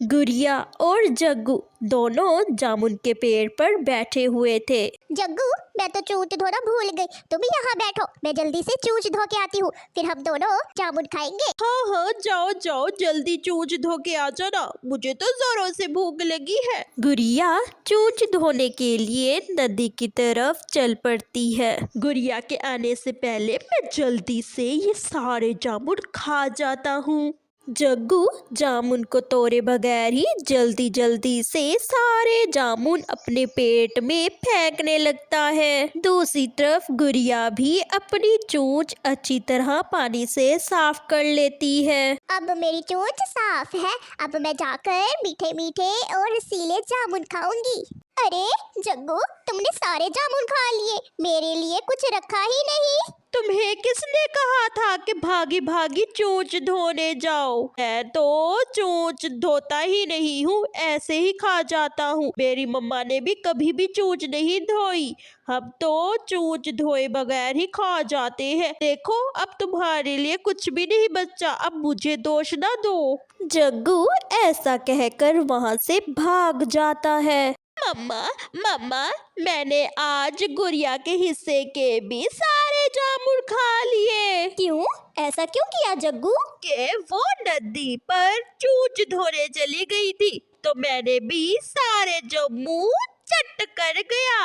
गुड़िया और जग्गू दोनों जामुन के पेड़ पर बैठे हुए थे। जग्गू, मैं तो चूच धोना भूल गई। तुम भी यहाँ बैठो, मैं जल्दी से चूच धो के आती हूँ, फिर हम दोनों जामुन खाएंगे। हाँ हाँ, जाओ जाओ, जल्दी चूच धो के आ जाना, मुझे तो जोरों से भूख लगी है। गुड़िया चूच धोने के लिए नदी की तरफ चल पड़ती है। गुड़िया के आने से पहले मैं जल्दी से ये सारे जामुन खा जाता हूँ। जग्गू जामुन को तोड़े बगैर ही जल्दी जल्दी से सारे जामुन अपने पेट में फेंकने लगता है। दूसरी तरफ गुड़िया भी अपनी चोंच अच्छी तरह पानी से साफ कर लेती है। अब मेरी चोंच साफ है, अब मैं जाकर मीठे मीठे और रसीले जामुन खाऊंगी। अरे जग्गू, तुमने सारे जामुन खा लिए, मेरे लिए कुछ रखा ही नहीं। तुम्हें किसने कहा था कि भागी भागी चोंच धोने जाओ? मैं तो चोंच धोता ही नहीं हूँ, ऐसे ही खा जाता हूँ। मेरी मम्मा ने भी कभी भी चोंच नहीं धोई, हम तो चोंच धोए बगैर ही खा जाते हैं। देखो अब तुम्हारे लिए कुछ भी नहीं बचा, अब मुझे दोष ना दो। जग्गू ऐसा कहकर वहाँ से भाग जाता है। मम्मा मम्मा, मैंने आज गुड़िया के हिस्से के भी सारे जामुन खा लिए। क्यों? ऐसा क्यों किया जग्गू? के वो नदी पर चूच धोने चली गई थी, तो मैंने भी सारे जामुन चट कर गया।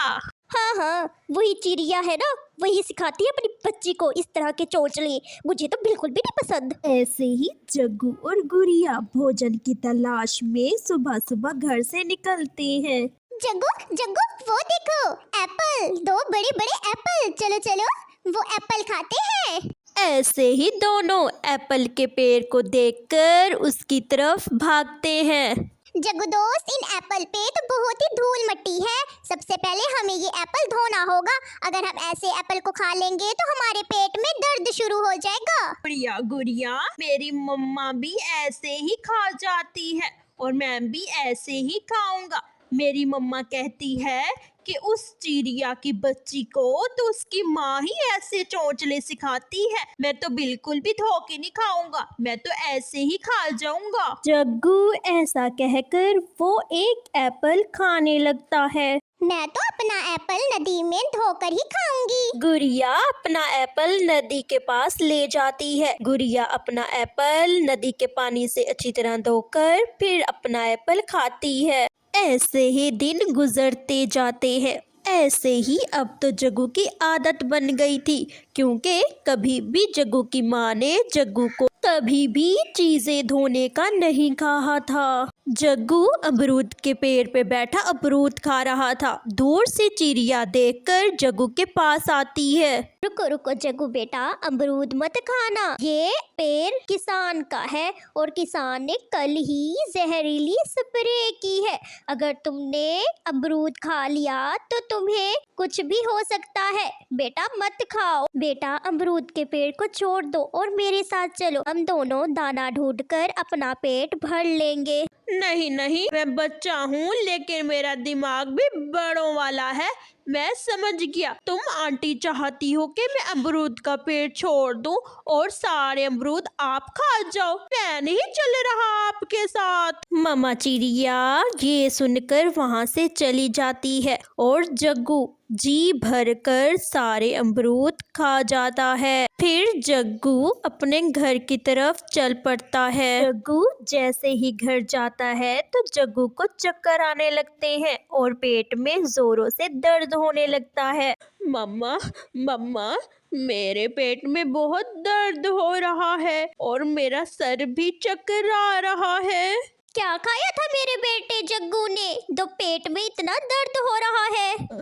हाँ हाँ, वही चिड़िया है ना, वही सिखाती है अपनी बच्ची को इस तरह के चोंचले। मुझे तो बिल्कुल भी नहीं पसंद। ऐसे ही जग्गू और गुड़िया भोजन की तलाश में सुबह सुबह घर से निकलते हैं। जग्गू जग्गू, वो देखो एप्पल, दो बड़े बड़े एप्पल। चलो चलो, वो एप्पल खाते हैं। ऐसे ही दोनों एप्पल के पेड़ को देखकर उसकी तरफ भागते हैं। जग्गू दोस्त, इन एप्पल पे तो बहुत ही धूल मट्टी है। सबसे पहले हमें ये एप्पल धोना होगा। अगर हम ऐसे एप्पल को खा लेंगे तो हमारे पेट में दर्द शुरू हो जाएगा। गुड़िया गुड़िया, मेरी मम्मा भी ऐसे ही खा जाती है और मैं भी ऐसे ही खाऊंगा। मेरी मम्मा कहती है कि उस चिड़िया की बच्ची को तो उसकी माँ ही ऐसे चोंचले सिखाती है। मैं तो बिल्कुल भी धोखे नहीं खाऊंगा, मैं तो ऐसे ही खा जाऊंगा। जग्गू ऐसा कहकर वो एक एप्पल खाने लगता है। मैं तो अपना एप्पल नदी में धोकर ही खाऊंगी। गुड़िया अपना एप्पल नदी के पास ले जाती है। गुड़िया अपना एप्पल नदी के पानी से अच्छी तरह धोकर फिर अपना एप्पल खाती है। ऐसे ही दिन गुजरते जाते हैं। ऐसे ही अब तो जग्गू की आदत बन गई थी, क्योंकि कभी भी जग्गू की माँ ने जग्गू को कभी भी चीजें धोने का नहीं कहा था। जग्गू अमरूद के पेड़ पे बैठा अमरूद खा रहा था। दूर से चिड़िया देखकर जग्गू के पास आती है। रुको रुको जग्गू बेटा, अमरूद मत खाना, ये पेड़ किसान का है और किसान ने कल ही जहरीली स्प्रे की है। अगर तुमने अमरूद खा लिया तो तुम्हें कुछ भी हो सकता है। बेटा मत खाओ। बेटा अमरूद के पेड़ को छोड़ दो और मेरे साथ चलो, हम दोनों दाना ढूंढकर अपना पेट भर लेंगे। नहीं नहीं, मैं बच्चा हूँ लेकिन मेरा दिमाग भी बड़ों वाला है। मैं समझ गया, तुम आंटी चाहती हो कि मैं अमरूद का पेड़ छोड़ दूं और सारे अमरूद आप खा जाओ। मैं नहीं चल रहा आपके साथ। मामा चिड़िया ये सुनकर वहाँ से चली जाती है और जग्गू जी भरकर सारे अमरूद खा जाता है। फिर जग्गू अपने घर की तरफ चल पड़ता है। जग्गू जैसे ही घर जाता है तो जग्गू को चक्कर आने लगते हैं और पेट में जोरों से दर्द होने लगता है। मम्मा मम्मा, मेरे पेट में बहुत दर्द हो रहा है और मेरा सर भी चकरा रहा है। क्या खाया था मेरे बेटे जग्गू ने, तो पेट में इतना दर्द हो रहा है?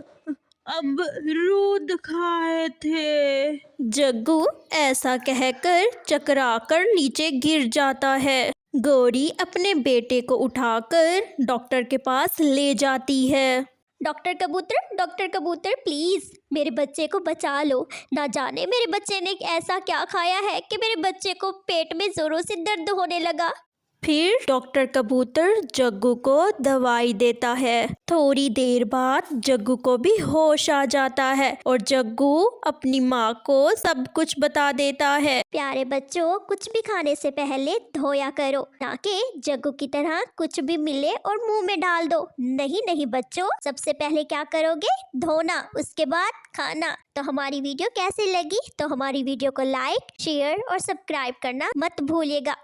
अमरूद खाए थे। जग्गू ऐसा कहकर चकराकर नीचे गिर जाता है। गौरी अपने बेटे को उठाकर डॉक्टर के पास ले जाती है। डॉक्टर कबूतर प्लीज मेरे बच्चे को बचा लो। ना जाने मेरे बच्चे ने ऐसा क्या खाया है कि मेरे बच्चे को पेट में जोरों से दर्द होने लगा। फिर डॉक्टर कबूतर जग्गू को दवाई देता है। थोड़ी देर बाद जग्गू को भी होश आ जाता है और जग्गू अपनी माँ को सब कुछ बता देता है। प्यारे बच्चों, कुछ भी खाने से पहले धोया करो, ताकि जग्गू की तरह कुछ भी मिले और मुंह में डाल दो। नहीं बच्चों, सबसे पहले क्या करोगे? धोना, उसके बाद खाना। तो हमारी वीडियो कैसी लगी? तो हमारी वीडियो को लाइक, शेयर और सब्सक्राइब करना मत भूलिएगा।